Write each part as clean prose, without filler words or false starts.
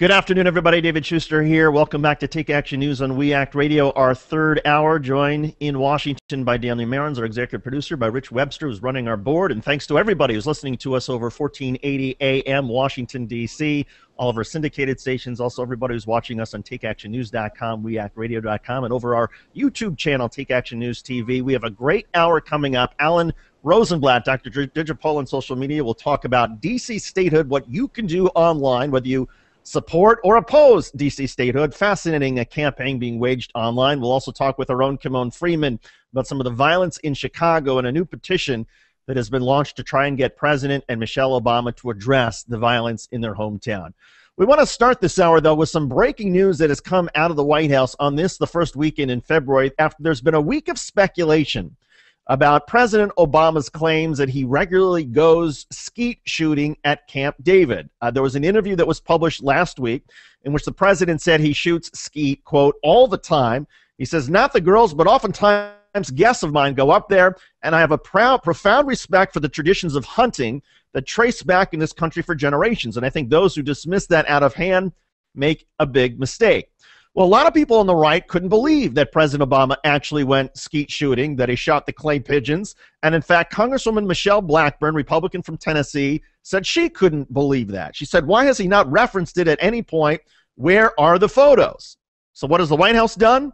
Good afternoon, everybody. David Shuster here. Welcome back to Take Action News on We Act Radio, our third hour. Joined in Washington by Daniel Marins, our executive producer, by Rich Webster, who's running our board. And thanks to everybody who's listening to us over 1480 AM, Washington, D.C., all of our syndicated stations, also everybody who's watching us on TakeActionNews.com, WeActRadio.com, and over our YouTube channel, Take Action News TV. We have a great hour coming up. Alan Rosenblatt, Dr. Digipole on social media, will talk about D.C. statehood, what you can do online, whether you support or oppose D.C. statehood. Fascinating campaign being waged online. We'll also talk with our own Kimon Freeman about some of the violence in Chicago and a new petition that has been launched to try and get President and Michelle Obama to address the violence in their hometown. We want to start this hour, though, with some breaking news that has come out of the White House on this, the first weekend in February, after there's been a week of speculation about President Obama's claims that he regularly goes skeet shooting at Camp David. There was an interview that was published last week in which the president said he shoots skeet, quote, all the time. He says, not the girls, but oftentimes guests of mine go up there, and I have a profound respect for the traditions of hunting that trace back in this country for generations. And I think those who dismiss that out of hand make a big mistake. Well, a lot of people on the right couldn't believe that President Obama actually went skeet shooting, that he shot the clay pigeons. And in fact, Congresswoman Michelle Blackburn, Republican from Tennessee, said she couldn't believe that. She said, why has he not referenced it at any point? Where are the photos? So what has the White House done?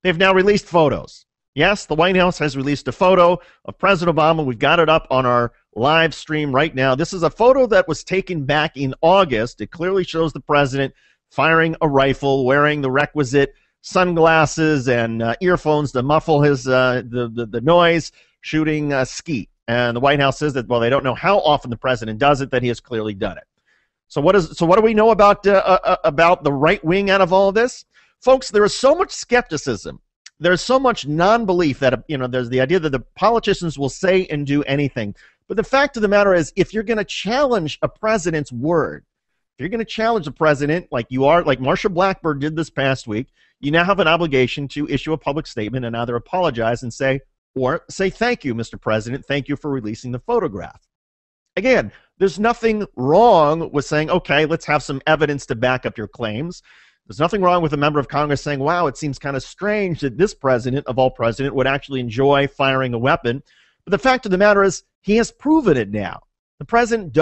They've now released photos. Yes, the White House has released a photo of President Obama. We've got it up on our live stream right now. This is a photo that was taken back in August. It clearly shows the president firing a rifle, wearing the requisite sunglasses and earphones to muffle his the noise, shooting skeet. And the White House says that, well, they don't know how often the president does it, that he has clearly done it. So what do we know about the right wing out of all of this? Folks, there is so much skepticism. There's so much non-belief that, there's the idea that the politicians will say and do anything. But the fact of the matter is, if you're going to challenge a president's word, if you're going to challenge the president like Marsha Blackburn did this past week, you now have an obligation to issue a public statement and either apologize and say thank you, Mr. President, thank you for releasing the photograph. Again, there's nothing wrong with saying, okay, let's have some evidence to back up your claims. There's nothing wrong with a member of Congress saying, wow, it seems kind of strange that this president, of all president, would actually enjoy firing a weapon. But the fact of the matter is, he has proven it now. The president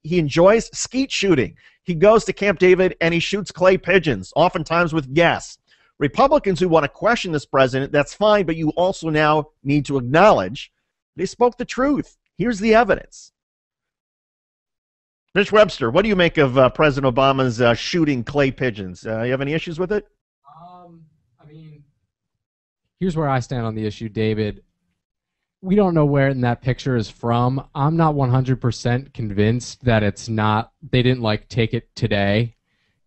he enjoys skeet shooting. He goes to Camp David and he shoots clay pigeons, oftentimes with guests. Republicans who want to question this president, that's fine, but you also now need to acknowledge they spoke the truth. Here's the evidence. Rich Webster, what do you make of President Obama's shooting clay pigeons? You have any issues with it? Here's where I stand on the issue, David. We don't know where in that picture is from. I'm not 100% convinced that it's not, they didn't take it today.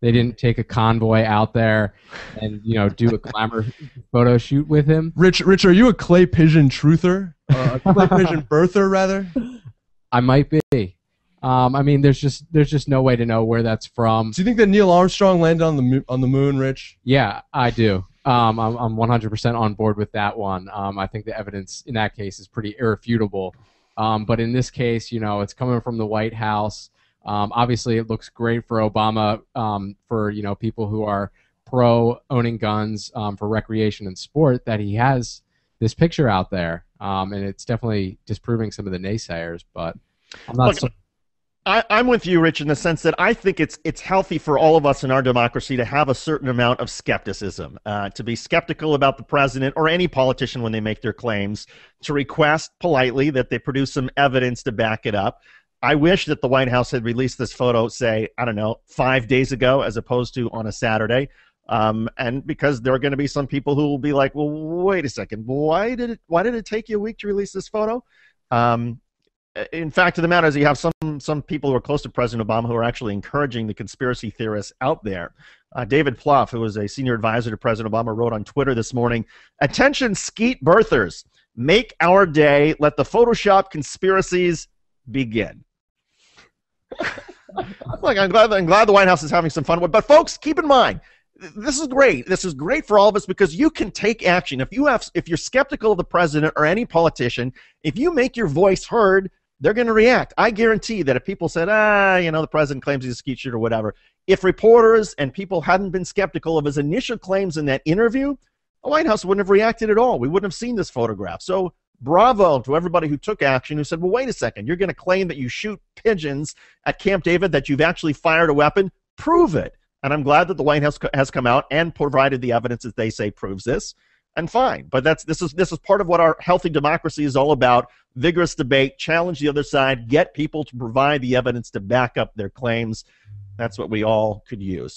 They didn't take a convoy out there and, do a glamour photo shoot with him. Rich, are you a clay pigeon truther? A clay pigeon birther, rather? I might be. There's just no way to know where that's from. Do you think that Neil Armstrong landed on the moon, Rich? Yeah, I do. I'm 100% on board with that one. I think the evidence in that case is pretty irrefutable. But in this case, it's coming from the White House. Obviously, it looks great for Obama, for people who are pro owning guns for recreation and sport, that he has this picture out there. And it's definitely disproving some of the naysayers. But I'm not. I'm with you, Rich, in the sense that I think it's healthy for all of us in our democracy to have a certain amount of skepticism, to be skeptical about the president or any politician when they make their claims, to request politely that they produce some evidence to back it up. I wish that the White House had released this photo, say, 5 days ago as opposed to on a Saturday. And because there are going to be some people who will be like, well, wait a second, why did it take you a week to release this photo? In fact of the matter is, you have some people who are close to President Obama who are actually encouraging the conspiracy theorists out there. David Plouffe, who was a senior advisor to President Obama, wrote on Twitter this morning, "Attention skeet birthers, make our day, let the Photoshop conspiracies begin." I'm glad the White House is having some fun. But folks, keep in mind, this is great. This is great for all of us because you can take action. If you're skeptical of the president or any politician, if you make your voice heard, they're going to react. I guarantee that if people said, the president claims he's a skeet shooter or whatever, if reporters and people hadn't been skeptical of his initial claims in that interview, the White House wouldn't have reacted at all. We wouldn't have seen this photograph. So bravo to everybody who took action, who said, well, wait a second, you're going to claim that you shoot pigeons at Camp David, that you've actually fired a weapon? Prove it. And I'm glad that the White House has come out and provided the evidence that they say proves this. And fine, but this is part of what our healthy democracy is all about. Vigorous debate, challenge the other side, get people to provide the evidence to back up their claims. That's what we all could use.